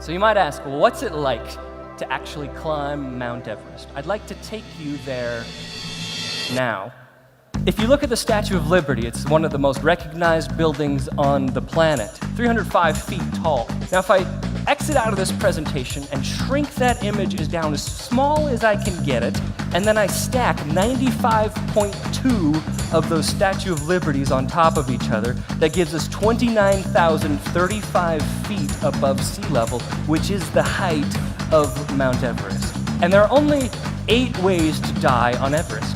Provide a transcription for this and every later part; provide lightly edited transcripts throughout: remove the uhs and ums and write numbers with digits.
So you might ask, well, what's it like to actually climb Mount Everest? I'd like to take you there now. If you look at the Statue of Liberty, it's one of the most recognized buildings on the planet, 305 feet tall. Now, if I exit out of this presentation and shrink that image down as small as I can get it, and then I stack 95.2 of those Statue of Liberties on top of each other, that gives us 29,035 feet above sea level, which is the height of Mount Everest. And there are only 8 ways to die on Everest.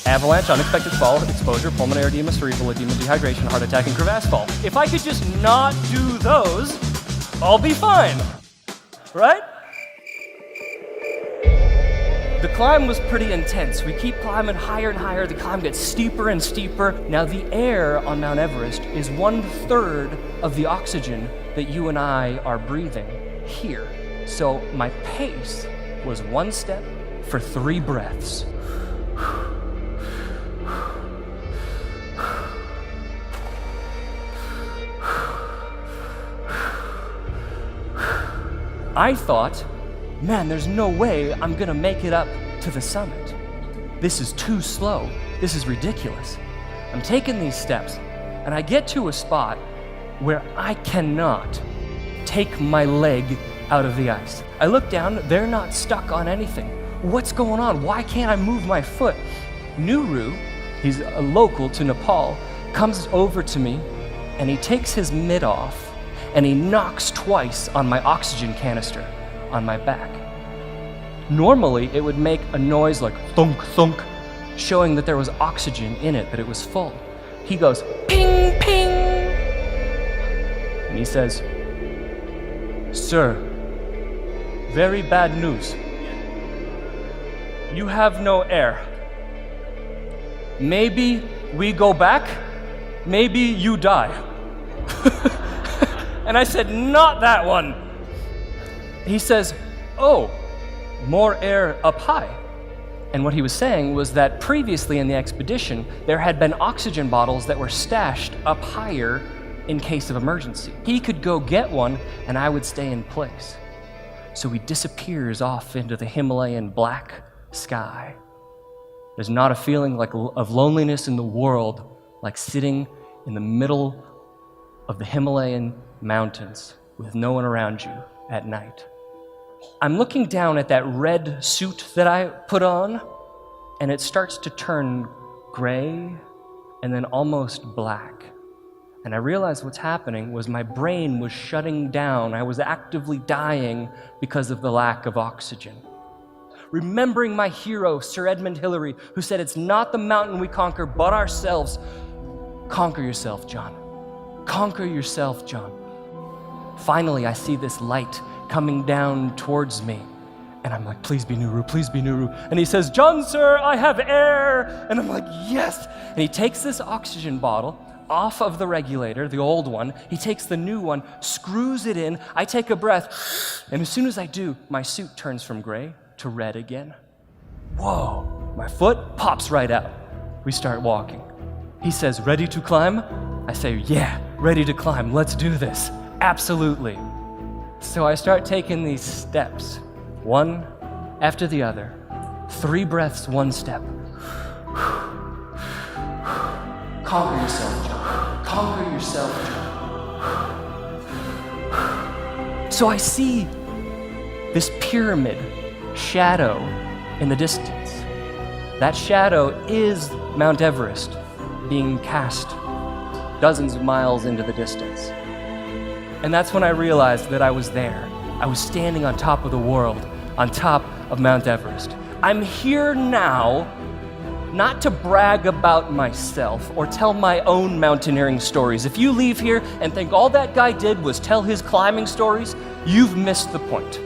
Avalanche, unexpected fall, exposure, pulmonary edema, cerebral edema, dehydration, heart attack, and crevasse fall. If I could just not do those, I'll be fine, right? The climb was pretty intense. We keep climbing higher and higher. The climb gets steeper and steeper. Now, the air on Mount Everest is 1/3 of the oxygen that you and I are breathing here. So my pace was 1 step for 3 breaths. I thought, man, there's no way I'm gonna make it up to the summit. This is too slow. This is ridiculous. I'm taking these steps, and I get to a spot where I cannot take my leg out of the ice. I look down, they're not stuck on anything. What's going on? Why can't I move my foot? Nuru, he's a local to Nepal, comes over to me, and he takes his mitt off, and he knocks twice on my oxygen canister on my back. Normally, it would make a noise like thunk, thunk, showing that there was oxygen in it, that it was full. He goes, ping, ping, and he says, "Sir, very bad news. You have no air. Maybe we go back, maybe you die." And I said, "Not that one." He says, "Oh, more air up high." And what he was saying was that previously in the expedition, there had been oxygen bottles that were stashed up higher in case of emergency. He could go get one, and I would stay in place. So he disappears off into the Himalayan black sky. There's not a feeling of loneliness in the world like sitting in the middle of the Himalayan mountains with no one around you at night. I'm looking down at that red suit that I put on, and it starts to turn gray and then almost black. And I realized what's happening was my brain was shutting down. I was actively dying because of the lack of oxygen. Remembering my hero, Sir Edmund Hillary, who said, "It's not the mountain we conquer, but ourselves." Conquer yourself, John. Conquer yourself, John. Finally, I see this light coming down towards me. And I'm like, "Please be Nuru, please be Nuru." And he says, "John, sir, I have air." And I'm like, "Yes." And he takes this oxygen bottle off of the regulator, the old one. He takes the new one, screws it in. I take a breath. And as soon as I do, my suit turns from gray to red again. Whoa, my foot pops right out. We start walking. He says, "Ready to climb?" I say, "Yeah, ready to climb. Let's do this." Absolutely. So I start taking these steps, one after the other, 3 breaths, 1 step. Conquer yourself, John. Conquer yourself, John. So I see this pyramid shadow in the distance. That shadow is Mount Everest being cast dozens of miles into the distance. And that's when I realized that I was there. I was standing on top of the world, on top of Mount Everest. I'm here now, not to brag about myself or tell my own mountaineering stories. If you leave here and think all that guy did was tell his climbing stories, you've missed the point.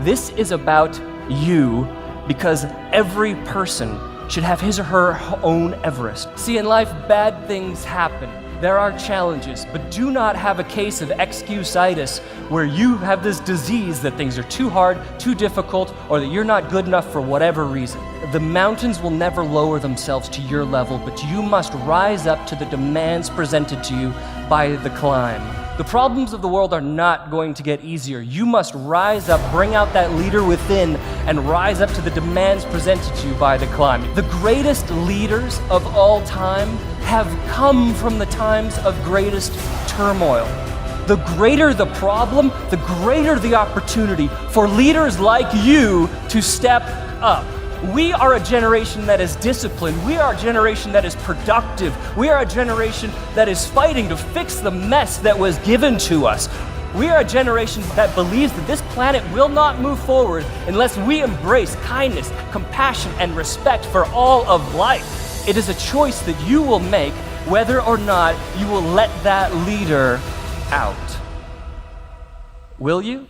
This is about you, because every person should have his or her own Everest. See, in life, bad things happen. There are challenges, but do not have a case of excusitis where you have this disease that things are too hard, too difficult, or that you're not good enough for whatever reason. The mountains will never lower themselves to your level, but you must rise up to the demands presented to you by the climb. The problems of the world are not going to get easier. You must rise up, bring out that leader within, and rise up to the demands presented to you by the climate. The greatest leaders of all time have come from the times of greatest turmoil. The greater the problem, the greater the opportunity for leaders like you to step up. We are a generation that is disciplined. We are a generation that is productive. We are a generation that is fighting to fix the mess that was given to us. We are a generation that believes that this planet will not move forward unless we embrace kindness, compassion, and respect for all of life. It is a choice that you will make whether or not you will let that leader out. Will you?